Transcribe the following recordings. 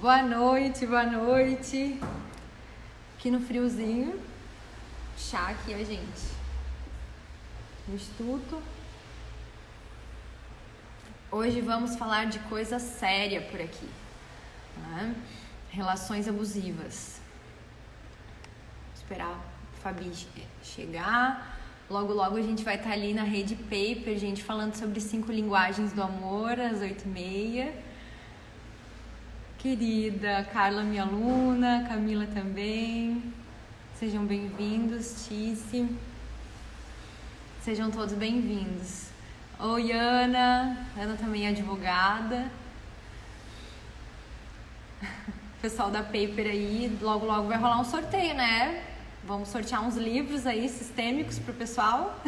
Boa noite, boa noite. Aqui no friozinho. Chá aqui, ó, gente. No Instituto. Hoje vamos falar de coisa séria por aqui, né? Relações abusivas. Vou esperar a Fabi chegar. Logo a gente vai estar ali na Rede Paper, gente, falando sobre 5 linguagens do amor, às 8h30. Querida Carla, minha aluna, Camila também. Sejam bem-vindos, Tice. Sejam todos bem-vindos. Oi, Ana. Ana também é advogada. Pessoal da Paper aí, logo vai rolar um sorteio, né? Vamos sortear uns livros aí sistêmicos pro pessoal.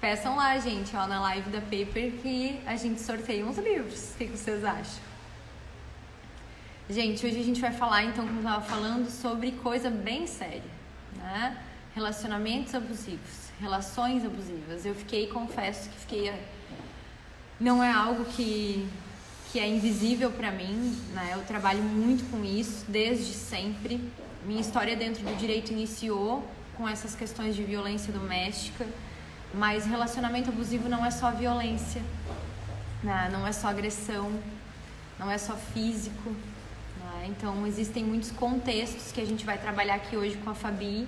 Peçam lá, gente, ó, na live da Paper que a gente sorteia uns livros. O que vocês acham? Gente, hoje a gente vai falar, então, como eu estava falando, sobre coisa bem séria, né? Relacionamentos abusivos, relações abusivas. Confesso que fiquei... Não é algo que é invisível para mim, né? Eu trabalho muito com isso desde sempre. Minha história dentro do direito iniciou com essas questões de violência doméstica, mas relacionamento abusivo não é só violência, né? Não é só agressão, não é só físico, né? Então existem muitos contextos que a gente vai trabalhar aqui hoje com a Fabi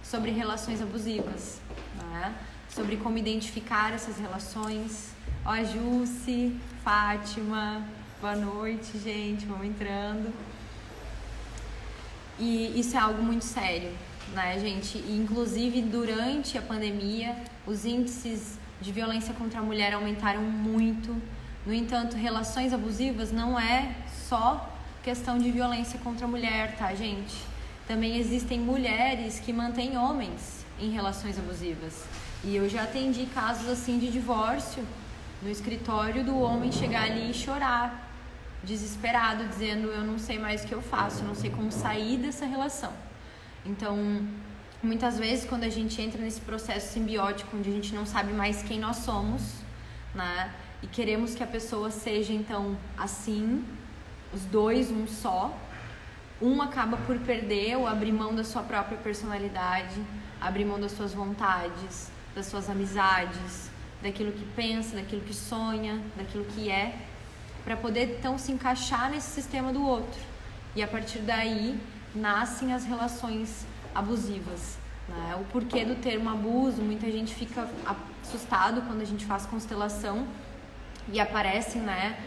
sobre relações abusivas, né? Sobre como identificar essas relações. Ó, a Jussi, Fátima, boa noite, gente, vamos entrando. E isso é algo muito sério, né, gente? E, inclusive, durante a pandemia, os índices de violência contra a mulher aumentaram muito. No entanto, relações abusivas não é só questão de violência contra a mulher, tá, gente? Também existem mulheres que mantêm homens em relações abusivas. E eu já atendi casos assim de divórcio no escritório do homem chegar ali e chorar, desesperado, dizendo: eu não sei mais o que eu faço, eu não sei como sair dessa relação. Então, muitas vezes quando a gente entra nesse processo simbiótico, onde a gente não sabe mais quem nós somos, né, e queremos que a pessoa seja então assim, os dois um só, um acaba por perder ou abrir mão da sua própria personalidade, abrir mão das suas vontades, das suas amizades, daquilo que pensa, daquilo que sonha, daquilo que é, para poder então se encaixar nesse sistema do outro. E a partir daí nascem as relações abusivas, né? O porquê do termo abuso, muita gente fica assustado quando a gente faz constelação e aparecem, né,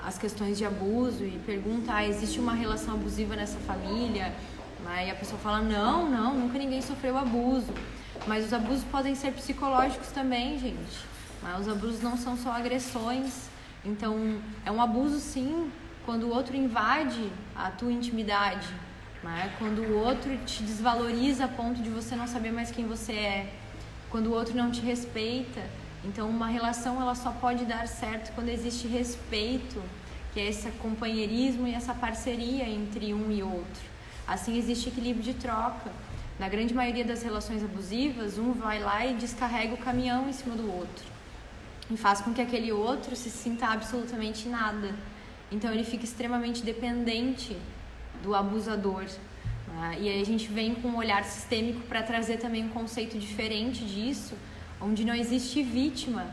as questões de abuso e pergunta: existe uma relação abusiva nessa família? E a pessoa fala: não, nunca ninguém sofreu abuso. Mas os abusos podem ser psicológicos também, gente. Os abusos não são só agressões. Então, é um abuso, sim, quando o outro invade a tua intimidade, né? Quando o outro te desvaloriza a ponto de você não saber mais quem você é, quando o outro não te respeita. Então, uma relação ela só pode dar certo quando existe respeito, que é esse companheirismo e essa parceria entre um e outro. Assim, existe equilíbrio de troca. Na grande maioria das relações abusivas, um vai lá e descarrega o caminhão em cima do outro e faz com que aquele outro se sinta absolutamente nada. Então ele fica extremamente dependente do abusador, né? E aí a gente vem com um olhar sistêmico para trazer também um conceito diferente disso, onde não existe vítima.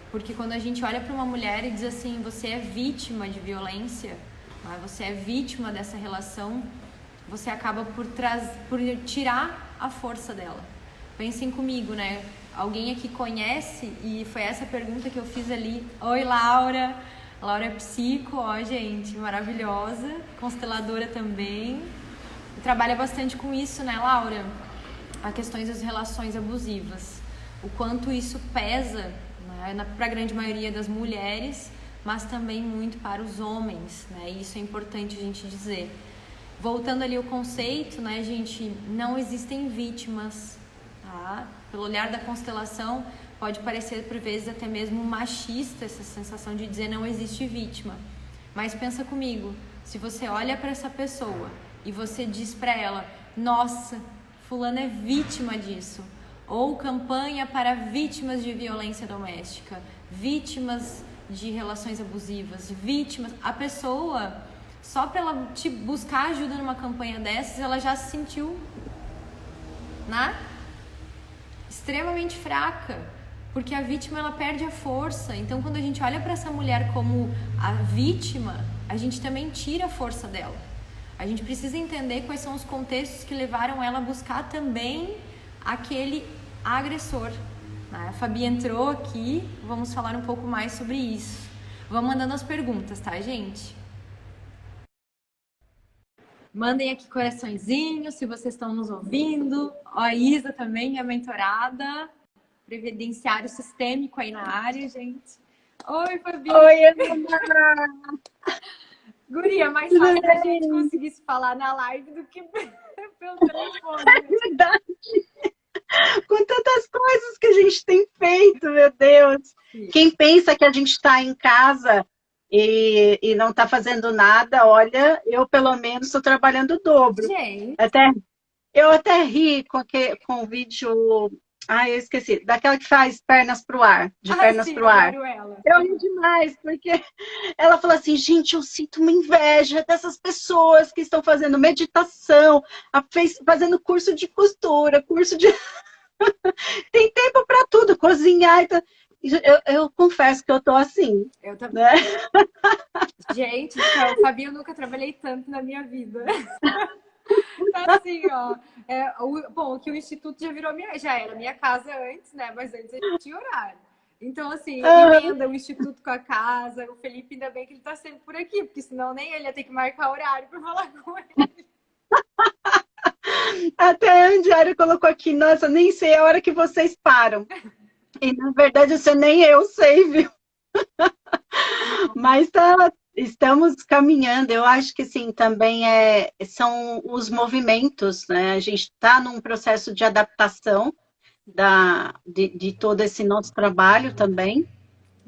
Porque quando a gente olha para uma mulher e diz assim: você é vítima de violência, né? Você é vítima dessa relação, você acaba por tirar a força dela. Pensem comigo, né? Alguém aqui conhece, e foi essa pergunta que eu fiz ali. Oi, Laura. Laura é psico, ó, gente, maravilhosa. Consteladora também. E trabalha bastante com isso, né, Laura? A questões das relações abusivas. O quanto isso pesa, né, para a grande maioria das mulheres, mas também muito para os homens, né? E isso é importante a gente dizer. Voltando ali ao conceito, né, gente, não existem vítimas, tá? Pelo olhar da constelação, pode parecer por vezes até mesmo machista essa sensação de dizer não existe vítima. Mas pensa comigo, se você olha para essa pessoa e você diz para ela: nossa, fulano é vítima disso, ou campanha para vítimas de violência doméstica, vítimas de relações abusivas, vítimas. A pessoa, só para ela te buscar ajuda numa campanha dessas, ela já se sentiu, né, extremamente fraca, porque a vítima ela perde a força. Então, quando a gente olha para essa mulher como a vítima, a gente também tira a força dela. A gente precisa entender quais são os contextos que levaram ela a buscar também aquele agressor. A Fabi entrou aqui, vamos falar um pouco mais sobre isso. Vamos mandando as perguntas, tá, gente? Mandem aqui coraçõezinhos se vocês estão nos ouvindo. Ó, a Isa também, minha mentorada. Previdenciário sistêmico aí na área, gente. Oi, Fabi! Oi, Ana! Guria, mais fácil a gente conseguir se falar na live do que pelo telefone. É verdade! Com tantas coisas que a gente tem feito, meu Deus! Sim. Quem pensa que a gente está em casa e não está fazendo nada, olha, eu pelo menos estou trabalhando o dobro. Gente. Eu até ri com o vídeo... Ah, eu esqueci. Daquela que faz pernas pro ar. Pernas pro ar. Eu ri demais, porque ela falou assim, gente, eu sinto uma inveja dessas pessoas que estão fazendo meditação, fazendo curso de costura, curso de... Tem tempo para tudo, cozinhar. Então... Eu confesso que eu tô assim. Eu também. Né? Gente, então, Fabi, eu nunca trabalhei tanto na minha vida. Assim, ó. Bom, que o Instituto já era minha casa antes, né? Mas antes a gente tinha horário. Então, assim, emenda o Instituto com a casa. O Felipe, ainda bem que ele tá sempre por aqui, porque senão nem ele ia ter que marcar horário para falar com ele. Até a Andiara colocou aqui, nossa, nem sei a hora que vocês param. E, na verdade, isso nem eu sei, viu? Mas estamos caminhando. Eu acho que, sim, também são os movimentos, né? A gente está num processo de adaptação de todo esse nosso trabalho também.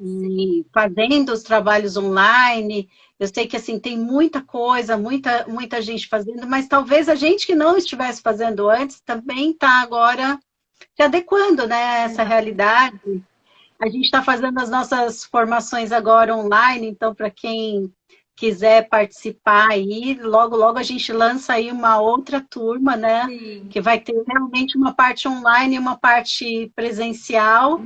E fazendo os trabalhos online. Eu sei que, assim, tem muita coisa, muita gente fazendo, mas talvez a gente que não estivesse fazendo antes também está agora se adequando, né, a essa realidade. A gente está fazendo as nossas formações agora online, então, para quem quiser participar aí, logo, logo a gente lança aí uma outra turma, né? Sim. Que vai ter realmente uma parte online e uma parte presencial.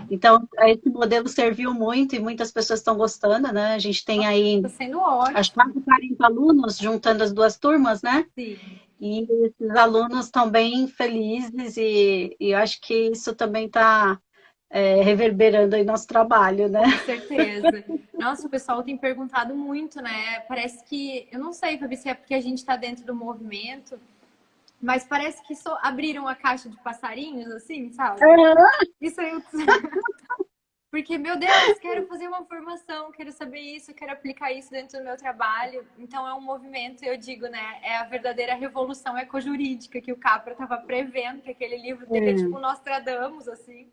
Então, esse modelo serviu muito e muitas pessoas estão gostando, né? A gente tem aí, tá sendo ótimo, acho que quase 40 alunos juntando as duas turmas, né? Sim. E esses alunos estão bem felizes e eu acho que isso também está reverberando aí nosso trabalho, né? Com certeza. Nossa, o pessoal tem perguntado muito, né? Parece que, eu não sei, Fabi, se é porque a gente está dentro do movimento, mas parece que só abriram a caixa de passarinhos, assim, sabe? Isso aí. Porque, meu Deus, quero fazer uma formação, quero saber isso, quero aplicar isso dentro do meu trabalho. Então, é um movimento, eu digo, né? É a verdadeira revolução ecojurídica que o Capra estava prevendo, que aquele livro dele é tipo Nostradamus, assim,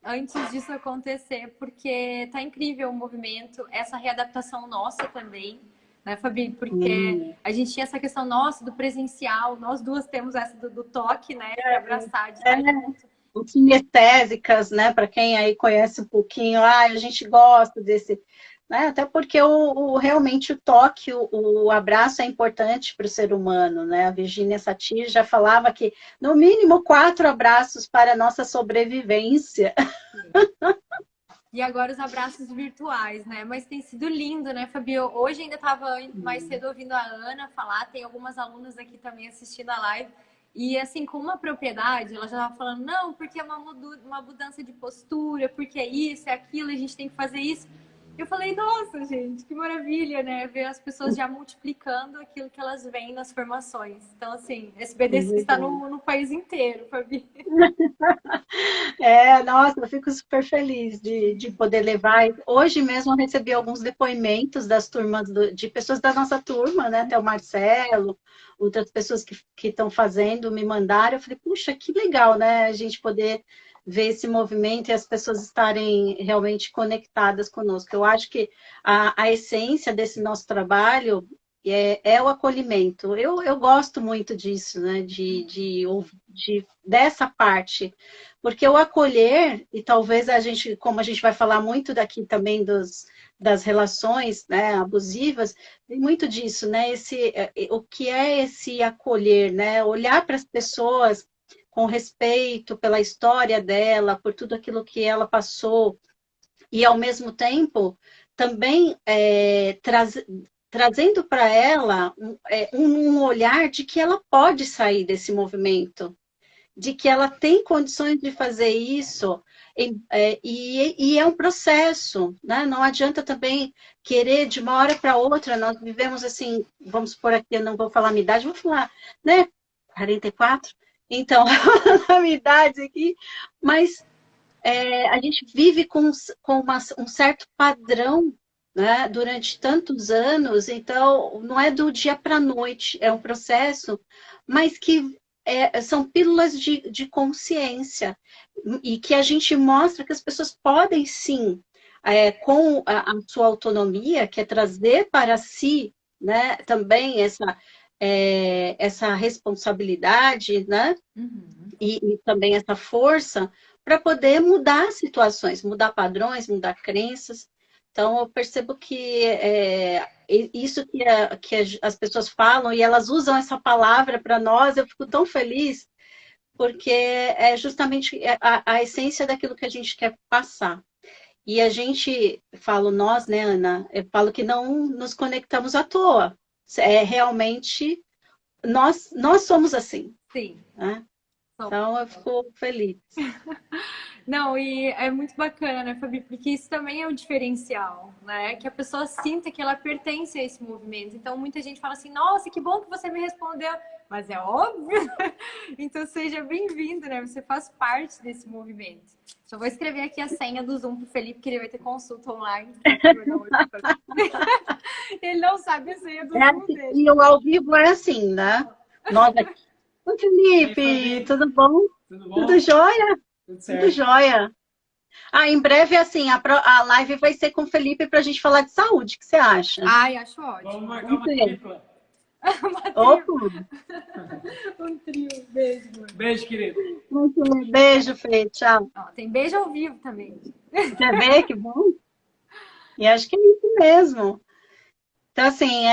antes disso acontecer, porque tá incrível o movimento, essa readaptação nossa também, né, Fabi? Porque a gente tinha essa questão nossa do presencial, nós duas temos essa do toque, né? De abraçar, de estar junto. Kinestésicas, né? Para quem aí conhece um pouquinho, a gente gosta desse, né? Até porque realmente o toque, o abraço é importante para o ser humano, né? A Virginia Satir já falava que no mínimo 4 abraços para a nossa sobrevivência. E agora os abraços virtuais, né? Mas tem sido lindo, né, Fabio? Hoje ainda estava mais cedo ouvindo a Ana falar, tem algumas alunas aqui também assistindo a live. E assim, com uma propriedade, ela já estava falando, não, porque é uma mudança de postura, porque é isso, é aquilo, a gente tem que fazer isso. Eu falei, nossa, gente, que maravilha, né? Ver as pessoas já multiplicando aquilo que elas veem nas formações. Então, assim, esse BDC está no país inteiro, Fabi. Nossa, eu fico super feliz de poder levar. Hoje mesmo eu recebi alguns depoimentos das turmas, de pessoas da nossa turma, né? Até o Marcelo, outras pessoas que estão fazendo, me mandaram. Eu falei, puxa, que legal, né? A gente poder ver esse movimento e as pessoas estarem realmente conectadas conosco. Eu acho que a essência desse nosso trabalho, é o acolhimento. Eu gosto muito disso, né? Dessa parte. Porque o acolher, e talvez a gente, como a gente vai falar muito daqui também das relações, né, abusivas, tem muito disso, né? O que é esse acolher, né? Olhar para as pessoas com respeito pela história dela, por tudo aquilo que ela passou, e ao mesmo tempo também trazendo para ela um olhar de que ela pode sair desse movimento, de que ela tem condições de fazer isso, e é um processo, né? Não adianta também querer de uma hora para outra. Nós vivemos assim, vamos por aqui, eu não vou falar a minha idade, vou falar, né? 44. Então, a minha idade aqui, mas a gente vive com um certo padrão, né, durante tantos anos, então não é do dia para a noite, é um processo, mas que são pílulas de consciência, e que a gente mostra que as pessoas podem sim, com a sua autonomia, que é trazer para si, né, também essa responsabilidade, né? Uhum. E também essa força para poder mudar situações, mudar padrões, mudar crenças. Então, eu percebo que isso que as pessoas falam, e elas usam essa palavra para nós, eu fico tão feliz, porque é justamente a essência daquilo que a gente quer passar. E a gente, falo nós, né, Ana? Eu falo que não nos conectamos à toa. É realmente, nós somos assim, Sim. né? Então, eu fico feliz. Não, e é muito bacana, né, Fabi? Porque isso também é o diferencial, né? Que a pessoa sinta que ela pertence a esse movimento. Então, muita gente fala assim: nossa, que bom que você me respondeu. Mas é óbvio. Então, seja bem-vindo, né? Você faz parte desse movimento. Só vou escrever aqui a senha do Zoom pro Felipe, que ele vai ter consulta online. Ele não sabe a senha do Zoom dele. E o ao vivo é assim, né? Nós aqui. Oi, Felipe, tudo bom? Tudo bom? Tudo jóia? Tudo certo. Tudo jóia. Em breve, assim, a live vai ser com o Felipe para a gente falar de saúde. O que você acha? Ai, acho ótimo. Vamos marcar uma tripla. Opa! Um trio. Beijo, mano. Beijo, querido. Beijo, Fê. Tchau. Ó, tem beijo ao vivo também. Quer ver? Que bom. E acho que é isso mesmo. Então, assim,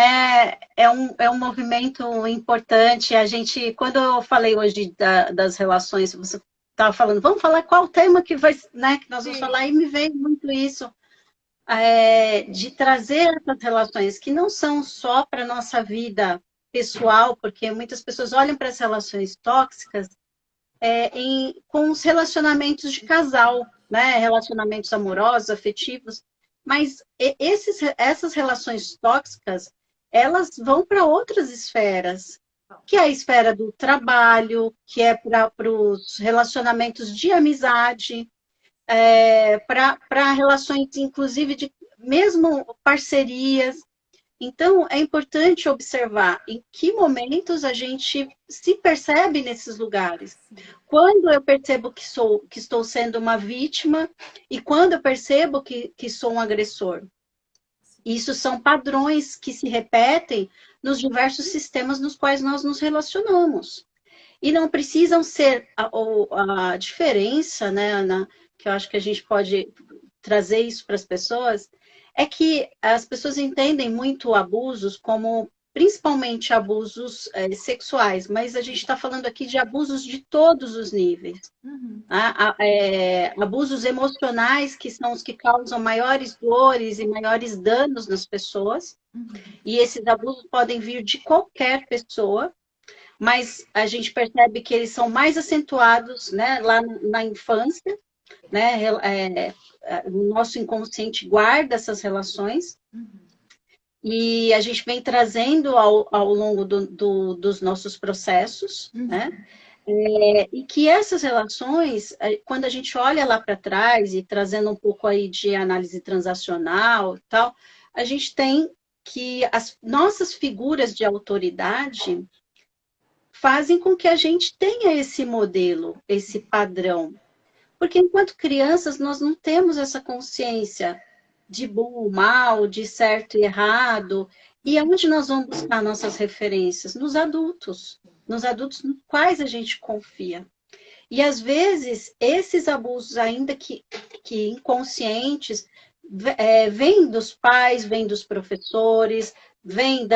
é um movimento importante. A gente, quando eu falei hoje das relações, você estava falando, vamos falar qual tema que vai, né, que nós vamos falar, e me veio muito isso, de trazer essas relações que não são só para a nossa vida pessoal, porque muitas pessoas olham para as relações tóxicas com os relacionamentos de casal, né, relacionamentos amorosos, afetivos, mas essas relações tóxicas, elas vão para outras esferas, que é a esfera do trabalho, que é para os relacionamentos de amizade, para relações, inclusive, de mesmo parcerias. Então, é importante observar em que momentos a gente se percebe nesses lugares. Quando eu percebo que estou sendo uma vítima e quando eu percebo que sou um agressor. Isso são padrões que se repetem nos diversos sistemas nos quais nós nos relacionamos. E não precisam ser a diferença, né, Ana, que eu acho que a gente pode trazer isso para as pessoas, é que as pessoas entendem muito abusos como principalmente abusos sexuais, mas a gente está falando aqui de abusos de todos os níveis. Uhum. Abusos emocionais, que são os que causam maiores dores e maiores danos nas pessoas, e esses abusos podem vir de qualquer pessoa, mas a gente percebe que eles são mais acentuados, né, lá na infância, né, o nosso inconsciente guarda essas relações, e a gente vem trazendo ao longo dos nossos processos, né? E que essas relações, quando a gente olha lá para trás, e trazendo um pouco aí de análise transacional e tal, a gente tem que as nossas figuras de autoridade fazem com que a gente tenha esse modelo, esse padrão. Porque enquanto crianças, nós não temos essa consciência de bom ou mal, de certo e errado. E aonde nós vamos buscar nossas referências? Nos adultos nos quais a gente confia. E às vezes, esses abusos, ainda que inconscientes, vêm dos pais, vêm dos professores, vêm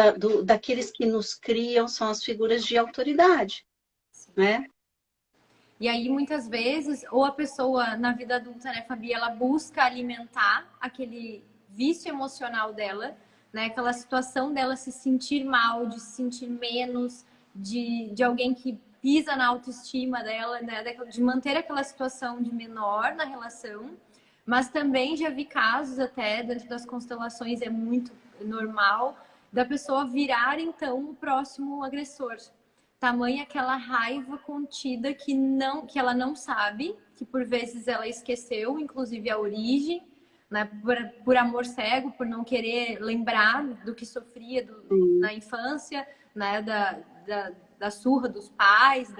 daqueles que nos criam, são as figuras de autoridade, né? E aí, muitas vezes, ou a pessoa na vida adulta, né, Fabi, ela busca alimentar aquele vício emocional dela, né, aquela situação dela se sentir mal, de se sentir menos, de alguém que pisa na autoestima dela, né, de manter aquela situação de menor na relação. Mas também já vi casos, até dentro das constelações, é muito normal, da pessoa virar, então, o próximo agressor. Tamanha aquela raiva contida que ela não sabe, que por vezes ela esqueceu, inclusive a origem, né, por amor cego, por não querer lembrar do que sofria na infância, né, da surra dos pais,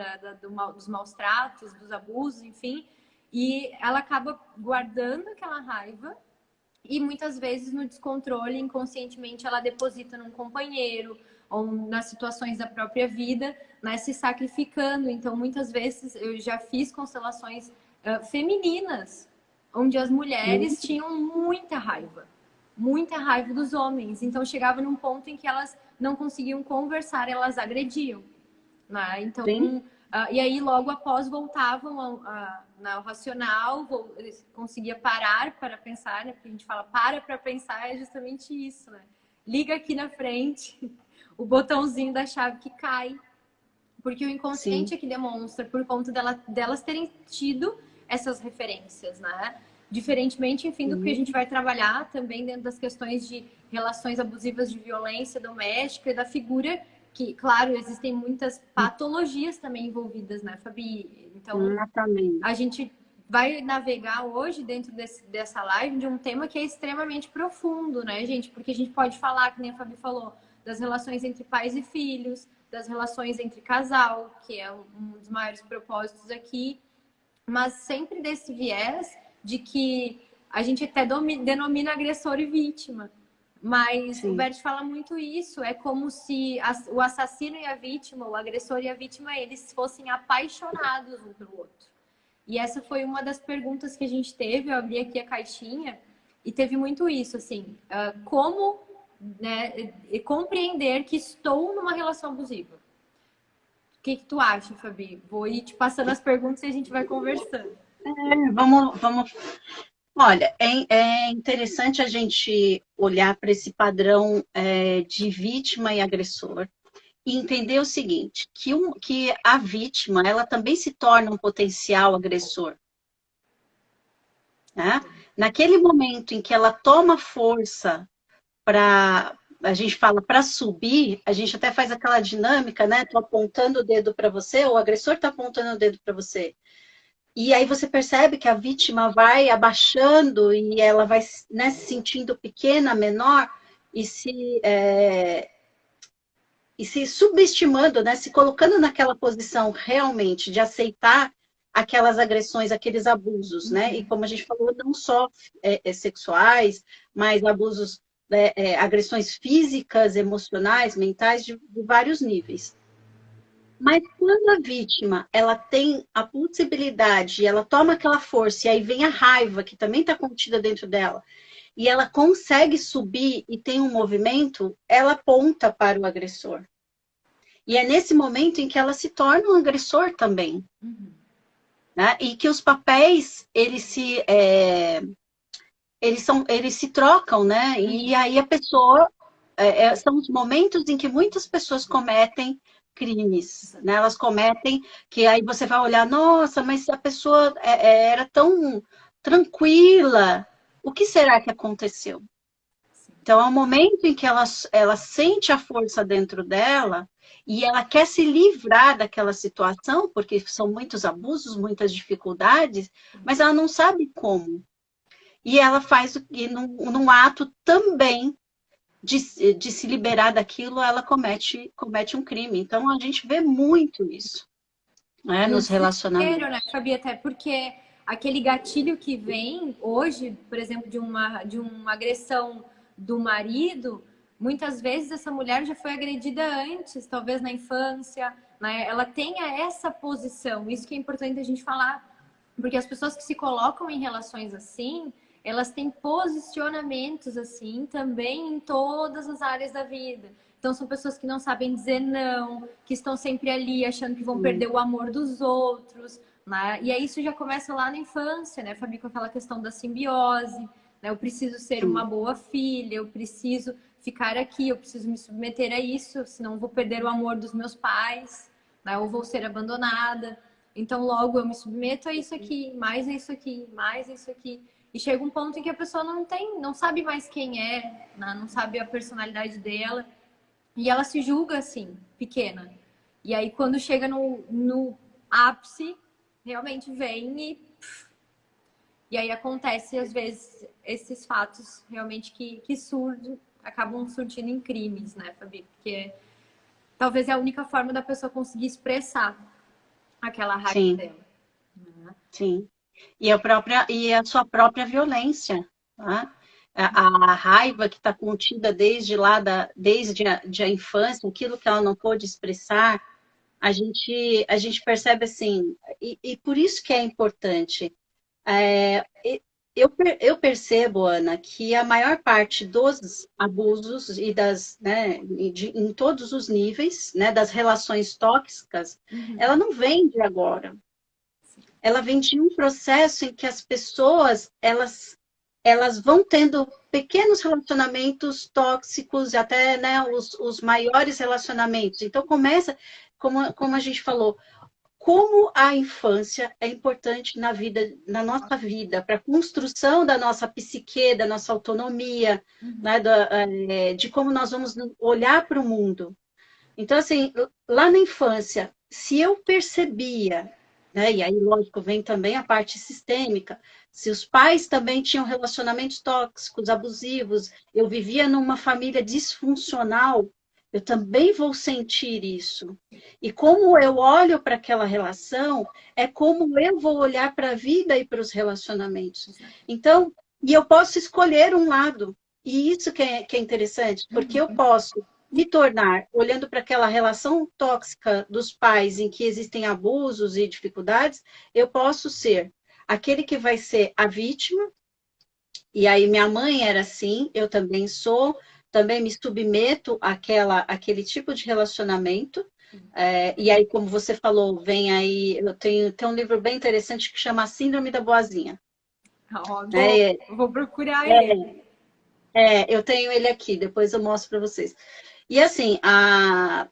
dos maus tratos, dos abusos, enfim. E ela acaba guardando aquela raiva e muitas vezes no descontrole, inconscientemente, ela deposita num companheiro ou nas situações da própria vida, né, se sacrificando. Então, muitas vezes eu já fiz constelações femininas, onde as mulheres tinham muita raiva dos homens. Então, chegava num ponto em que elas não conseguiam conversar, elas agrediam. Né? Então, e aí logo após voltavam ao racional, conseguia parar para pensar, né? Porque a gente fala para pensar, é justamente isso, né? Liga aqui na frente o botãozinho da chave que cai, porque o inconsciente é que demonstra, por conta delas terem tido essas referências, né? Diferentemente, enfim, do que a gente vai trabalhar também dentro das questões de relações abusivas, de violência doméstica e da figura que, claro, existem muitas patologias também envolvidas, né, Fabi? Então, a gente vai navegar hoje dentro dessa live de um tema que é extremamente profundo, né, gente? Porque a gente pode falar, que nem a Fabi falou, das relações entre pais e filhos, das relações entre casal, que é um dos maiores propósitos aqui, mas sempre desse viés de que a gente até denomina agressor e vítima. Mas o Bert fala muito isso, é como se o assassino e a vítima, o agressor e a vítima, eles fossem apaixonados um pelo outro. E essa foi uma das perguntas que a gente teve, eu abri aqui a caixinha, e teve muito isso, assim, como, né, compreender que estou numa relação abusiva. O que tu acha, Fabi? Vou ir te passando as perguntas e a gente vai conversando. Vamos. Olha, é interessante a gente olhar para esse padrão de vítima e agressor e entender o seguinte, que a vítima, ela também se torna um potencial agressor. Né? Naquele momento em que ela toma força para, a gente fala, para subir, a gente até faz aquela dinâmica, né? Tô apontando o dedo para você, o agressor está apontando o dedo para você. E aí você percebe que a vítima vai abaixando e ela vai, né, se sentindo pequena, menor, e se subestimando, né, se colocando naquela posição realmente de aceitar aquelas agressões, aqueles abusos, né? E como a gente falou, não só sexuais, mas abusos, agressões físicas, emocionais, mentais, de vários níveis. Mas quando a vítima ela tem a possibilidade, ela toma aquela força, e aí vem a raiva, que também está contida dentro dela, e ela consegue subir e tem um movimento, ela aponta para o agressor. E é nesse momento em que ela se torna um agressor também. Né? E que os papéis, eles se trocam, né? E aí a pessoa... são os momentos em que muitas pessoas cometem crimes, né? Elas cometem, que aí você vai olhar, nossa, mas a pessoa era tão tranquila, o que será que aconteceu? Então, é um momento em que ela sente a força dentro dela e ela quer se livrar daquela situação, porque são muitos abusos, muitas dificuldades, mas ela não sabe como. E ela faz, e num ato também de se liberar daquilo, ela comete um crime. Então, a gente vê muito isso, né, nos relacionamentos. Né, Fabi? Até porque aquele gatilho que vem hoje, por exemplo, de uma agressão do marido, muitas vezes essa mulher já foi agredida antes, talvez na infância, né? Ela tenha essa posição. Isso que é importante a gente falar, porque as pessoas que se colocam em relações assim, elas têm posicionamentos assim também em todas as áreas da vida. Então são pessoas que não sabem dizer não, que estão sempre ali achando que vão perder o amor dos outros, né? E aí isso já começa lá na infância, né, Fabi, com aquela questão da simbiose, né? Eu preciso ser uma boa filha, eu preciso ficar aqui, eu preciso me submeter a isso, senão vou perder o amor dos meus pais, né? Ou vou ser abandonada. Então logo eu me submeto a isso aqui, mais a isso aqui, mais a isso aqui. E chega um ponto em que a pessoa não sabe mais quem é, né? Não sabe a personalidade dela. E ela se julga assim, pequena. E aí, quando chega no ápice, realmente vem e aí acontece, às vezes, esses fatos realmente que surgem, acabam surgindo em crimes, né, Fabi? Porque talvez é a única forma da pessoa conseguir expressar aquela raiva dela. Sim. E a sua própria violência, tá? A raiva que está contida desde a infância, aquilo que ela não pôde expressar, a gente percebe assim, e por isso que é importante. Eu percebo, Ana, que a maior parte dos abusos né, em todos os níveis, né, das relações tóxicas, ela não vem de agora. Ela vem de um processo em que as pessoas, elas vão tendo pequenos relacionamentos tóxicos, até, né, os maiores relacionamentos. Então, começa, como a gente falou, como a infância é importante na nossa vida, para a construção da nossa psique, da nossa autonomia, né, de como nós vamos olhar para o mundo. Então, assim, lá na infância, se eu percebia, né, e aí, lógico, vem também a parte sistêmica, se os pais também tinham relacionamentos tóxicos, abusivos, eu vivia numa família disfuncional, eu também vou sentir isso. E como eu olho para aquela relação, é como eu vou olhar para a vida e para os relacionamentos. Então, e eu posso escolher um lado. E isso que é interessante, porque eu posso me tornar, olhando para aquela relação tóxica dos pais em que existem abusos e dificuldades, eu posso ser aquele que vai ser a vítima, e aí minha mãe era assim, eu também sou, também me submeto àquele tipo de relacionamento, e aí, como você falou, vem aí, tem um livro bem interessante que chama Síndrome da Boazinha. Vou procurar ele. Eu tenho ele aqui, depois eu mostro para vocês. E assim, a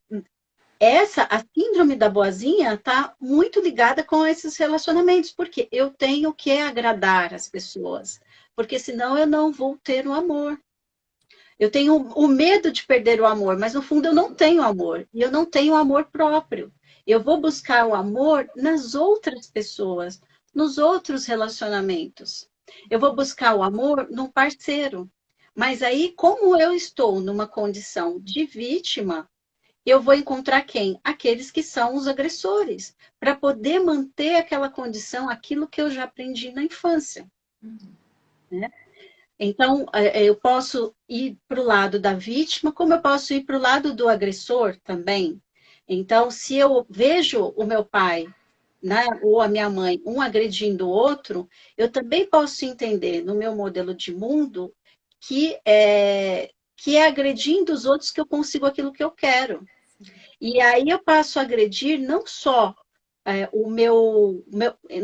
síndrome da boazinha está muito ligada com esses relacionamentos, porque eu tenho que agradar as pessoas, porque senão eu não vou ter o amor. Eu tenho o medo de perder o amor, mas no fundo eu não tenho amor, e eu não tenho amor próprio. Eu vou buscar o amor nas outras pessoas, nos outros relacionamentos. Eu vou buscar o amor num parceiro. Mas aí, como eu estou numa condição de vítima, eu vou encontrar quem? Aqueles que são os agressores, para poder manter aquela condição, aquilo que eu já aprendi na infância. Né? Então, eu posso ir para o lado da vítima, como eu posso ir para o lado do agressor também. Então, se eu vejo o meu pai, né, ou a minha mãe, um agredindo o outro, eu também posso entender no meu modelo de mundo que é agredindo os outros que eu consigo aquilo que eu quero. E aí eu passo a agredir não só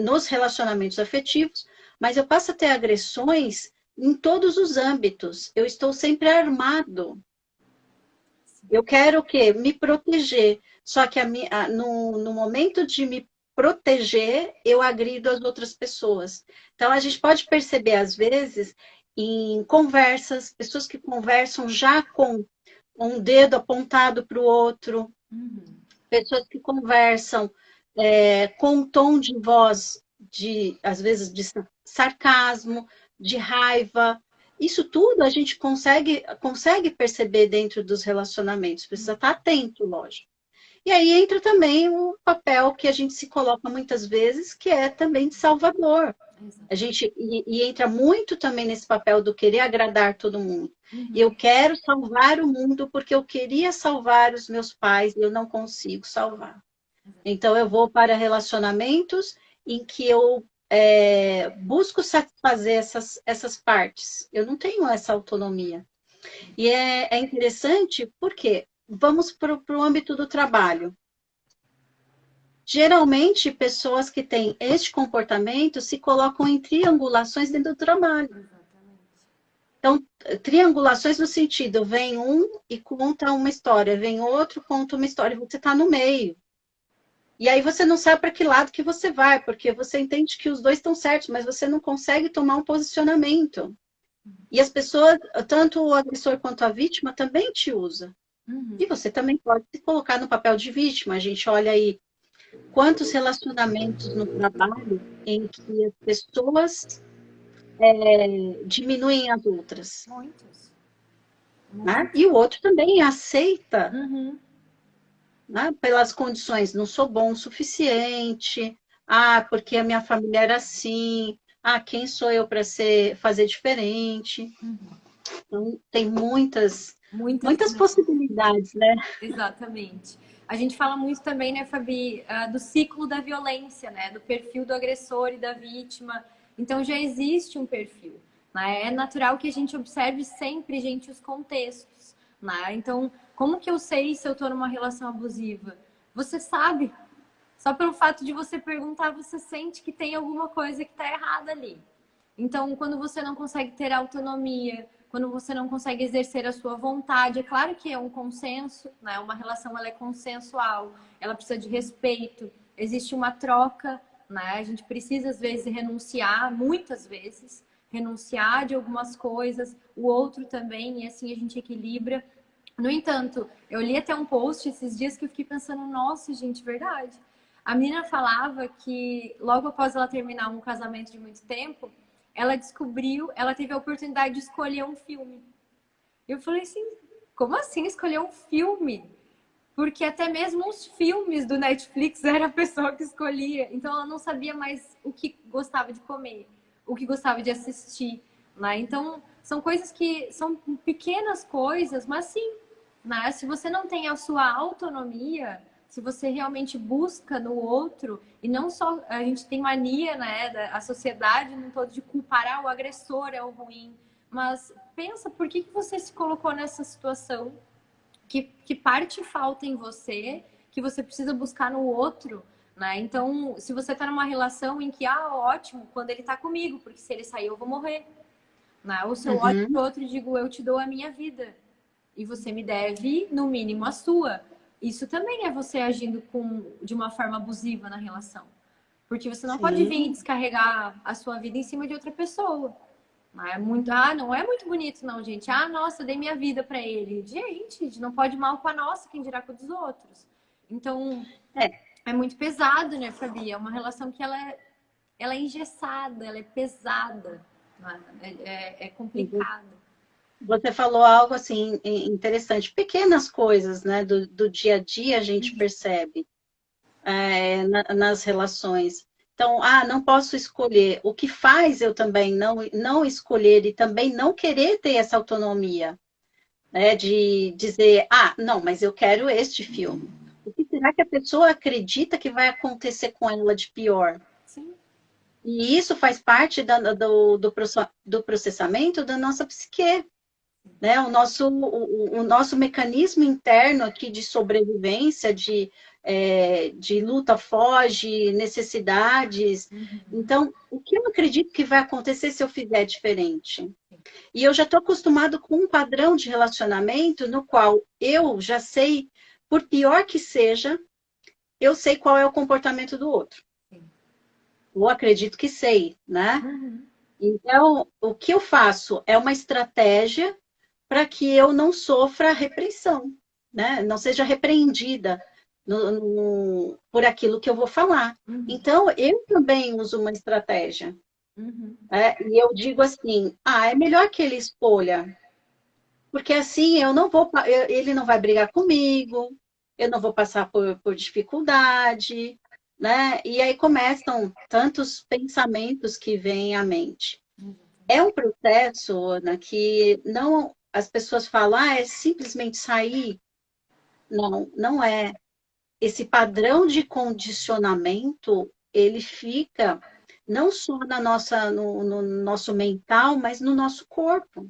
nos relacionamentos afetivos, mas eu passo a ter agressões em todos os âmbitos. Eu estou sempre armado. Eu quero o quê? Me proteger. Só que no momento de me proteger, eu agrido as outras pessoas. Então, a gente pode perceber, às vezes, em conversas, pessoas que conversam já com um dedo apontado para o outro, pessoas que conversam com um tom de voz, às vezes, de sarcasmo, de raiva. Isso tudo a gente consegue perceber dentro dos relacionamentos, precisa estar atento, lógico. E aí entra também o papel que a gente se coloca muitas vezes, que é também de salvador. A Exato. gente e entra muito também nesse papel do querer agradar todo mundo. Eu Uhum. quero salvar o mundo porque eu queria salvar os meus pais e eu não consigo salvar. Então eu vou para relacionamentos em que eu busco satisfazer essas partes. Eu não tenho essa autonomia. E é interessante porque vamos para o âmbito do trabalho. Geralmente, pessoas que têm este comportamento se colocam em triangulações dentro do trabalho. Exatamente. Então, triangulações no sentido, vem um e conta uma história, vem outro, conta uma história, você está no meio. E aí você não sabe para que lado que você vai, porque você entende que os dois estão certos, mas você não consegue tomar um posicionamento. E as pessoas, tanto o agressor quanto a vítima, também te usa. Uhum. E você também pode se colocar no papel de vítima. A gente olha aí quantos relacionamentos no trabalho em que as pessoas diminuem as outras, Muitos. né? Muitos. E o outro também aceita, Uhum. né? Pelas condições, não sou bom o suficiente, porque a minha família era assim, quem sou eu para fazer diferente? Então, tem Muitas muitas possibilidades, né? exatamente. A gente fala muito também, né, Fabi, do ciclo da violência, né, do perfil do agressor e da vítima. Então já existe um perfil, né? É natural que a gente observe sempre, gente, os contextos, né? Então, como que eu sei se eu estou numa relação abusiva? Você sabe. Só pelo fato de você perguntar, você sente que tem alguma coisa que está errada ali. Então, quando você não consegue ter autonomia, quando você não consegue exercer a sua vontade, é claro que é um consenso, né? Uma relação ela é consensual, ela precisa de respeito, existe uma troca, né? A gente precisa às vezes renunciar, muitas vezes, renunciar de algumas coisas, o outro também, e assim a gente equilibra. No entanto, eu li até um post esses dias que eu fiquei pensando, nossa, gente, verdade. A menina falava que logo após ela terminar um casamento de muito tempo, ela descobriu, ela teve a oportunidade de escolher um filme. Eu falei assim, como assim escolher um filme? Porque até mesmo os filmes do Netflix era a pessoa que escolhia. Então ela não sabia mais o que gostava de comer, o que gostava de assistir, né? Então são coisas que são pequenas coisas, mas sim, né? Se você não tem a sua autonomia, se você realmente busca no outro e não só a gente tem mania, né, a sociedade no todo de culpar o agressor é o ruim, mas pensa por que você se colocou nessa situação, que parte falta em você, que você precisa buscar no outro, né? Então, se você tá numa relação em que, ótimo, quando ele tá comigo, porque se ele sair eu vou morrer, né? Ou se eu olho Uhum, pro outro e digo, eu te dou a minha vida e você me deve, no mínimo, a sua. Isso também é você agindo de uma forma abusiva na relação. Porque você não pode vir sim. descarregar a sua vida em cima de outra pessoa. Não é muito bonito, não, gente. Nossa, dei minha vida para ele. Gente, não pode mal com a nossa, quem dirá com a dos outros. Então, É, é muito pesado, né, Fabi? É uma relação que ela é engessada, ela é pesada, né? É complicada. você falou algo assim interessante, pequenas coisas, né, do dia a dia a gente percebe nas relações. Então, não posso escolher. O que faz eu também não escolher e também não querer ter essa autonomia, né, de dizer, não, mas eu quero este filme. O que será que a pessoa acredita que vai acontecer com ela de pior? Sim. E isso faz parte do processamento da nossa psique, né? O nosso mecanismo interno aqui de sobrevivência, de luta, foge, necessidades. Então, o que eu acredito que vai acontecer se eu fizer diferente? E eu já estou acostumado com um padrão de relacionamento no qual eu já sei, por pior que seja, eu sei qual é o comportamento do outro. Sim. Ou acredito que sei, né? Uhum. Então, o que eu faço é uma estratégia para que eu não sofra repressão, né? Não seja repreendida por aquilo que eu vou falar. Uhum. Então, eu também uso uma estratégia. Uhum. E eu digo assim, é melhor que ele escolha, porque assim eu não vou, ele não vai brigar comigo, eu não vou passar por dificuldade, né? E aí começam tantos pensamentos que vêm à mente. É um processo, Ana, que não as pessoas falam, é simplesmente sair. Não, não é. Esse padrão de condicionamento, ele fica não só no nosso mental, mas no nosso corpo.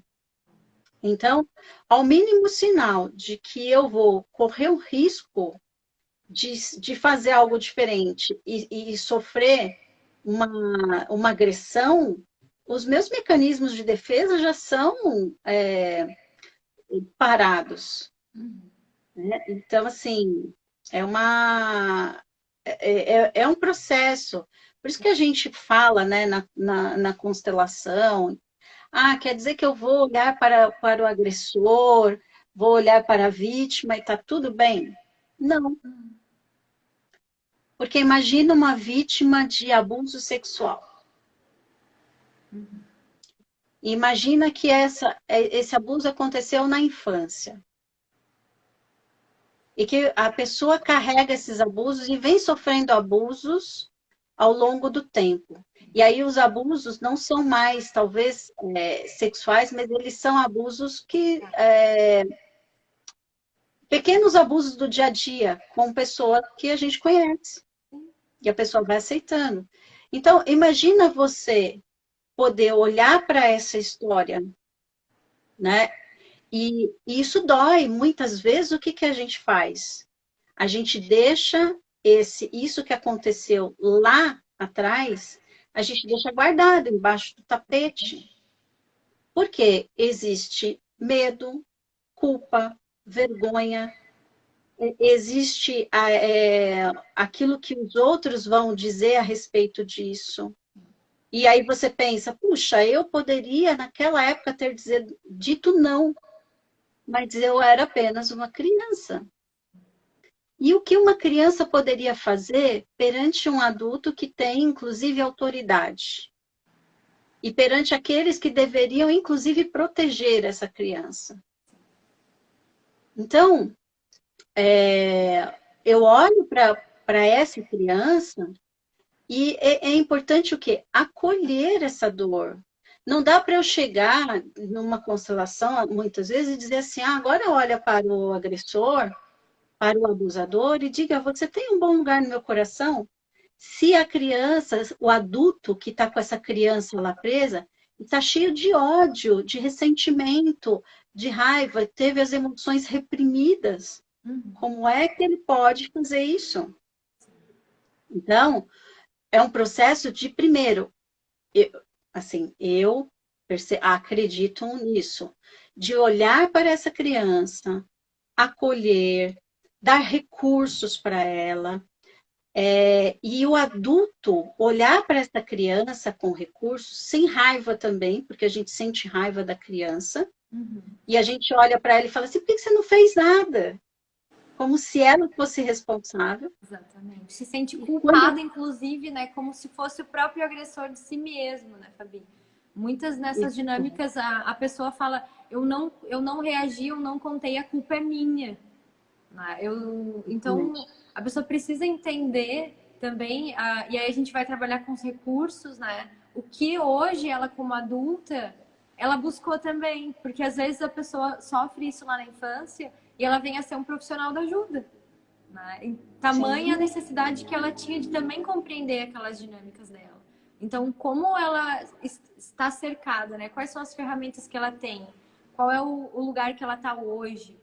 Então, ao mínimo sinal de que eu vou correr o risco de fazer algo diferente e sofrer uma agressão, os meus mecanismos de defesa já são parados. Né? Então, assim, é uma é um processo. Por isso que a gente fala, né, na constelação, quer dizer que eu vou olhar para o agressor, vou olhar para a vítima e está tudo bem? Não, porque imagina uma vítima de abuso sexual. Imagina que esse abuso aconteceu na infância. E que a pessoa carrega esses abusos e vem sofrendo abusos ao longo do tempo. E aí os abusos não são mais, talvez, sexuais, mas eles são abusos pequenos abusos do dia a dia, com pessoas que a gente conhece. E a pessoa vai aceitando. Então, imagina você poder olhar para essa história, né? E isso dói. Muitas vezes, o que, que a gente faz? A gente deixa isso que aconteceu lá atrás, a gente deixa guardado embaixo do tapete. Porque existe medo, culpa, vergonha, existe aquilo que os outros vão dizer a respeito disso. E aí você pensa, puxa, eu poderia naquela época ter dito não, mas eu era apenas uma criança. E o que uma criança poderia fazer perante um adulto que tem, inclusive, autoridade? E perante aqueles que deveriam, inclusive, proteger essa criança? Então, eu olho para essa criança e é importante o quê? Acolher essa dor. Não dá para eu chegar numa constelação, muitas vezes, e dizer assim, agora olha para o agressor, para o abusador, e diga, você tem um bom lugar no meu coração? Se a criança, o adulto que está com essa criança lá presa, está cheio de ódio, de ressentimento, de raiva, teve as emoções reprimidas, como é que ele pode fazer isso? Então, é um processo de, primeiro, eu acredito nisso, de olhar para essa criança, acolher, dar recursos para ela, e o adulto olhar para essa criança com recursos, sem raiva também, porque a gente sente raiva da criança, e a gente olha para ela e fala assim, por que você não fez nada? Como se ela fosse responsável. Exatamente. Se sente culpada, inclusive, né? Como se fosse o próprio agressor de si mesmo, né, Fabi? Muitas nessas dinâmicas a pessoa fala, eu não reagi, eu não contei, a culpa é minha. Né? Então, a pessoa precisa entender também, e aí a gente vai trabalhar com os recursos, né? O que hoje ela, como adulta, ela buscou também. Porque às vezes a pessoa sofre isso lá na infância e ela vem a ser um profissional da ajuda. Né? Tamanha a necessidade que ela tinha de também compreender aquelas dinâmicas dela. Então, como ela está cercada, né? Quais são as ferramentas que ela tem? Qual é o lugar que ela está hoje?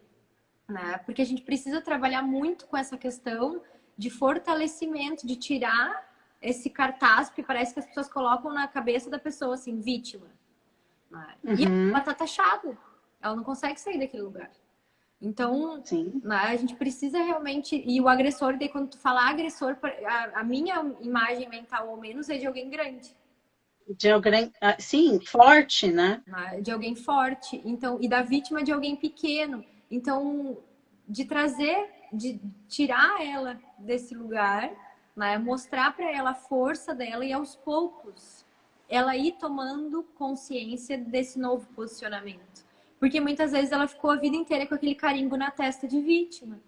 Né? Porque a gente precisa trabalhar muito com essa questão de fortalecimento, de tirar esse cartaz, porque parece que as pessoas colocam na cabeça da pessoa assim, vítima. Né? E ela está taxada. Ela não consegue sair daquele lugar. Então, né, a gente precisa realmente... E o agressor, daí quando tu fala agressor, a minha imagem mental, ao menos, é de alguém grande. De alguém, sim, forte, né? De alguém forte. Então, e da vítima de alguém pequeno. Então, de tirar ela desse lugar, né, mostrar para ela a força dela e aos poucos ela ir tomando consciência desse novo posicionamento. Porque muitas vezes ela ficou a vida inteira com aquele carimbo na testa de vítima.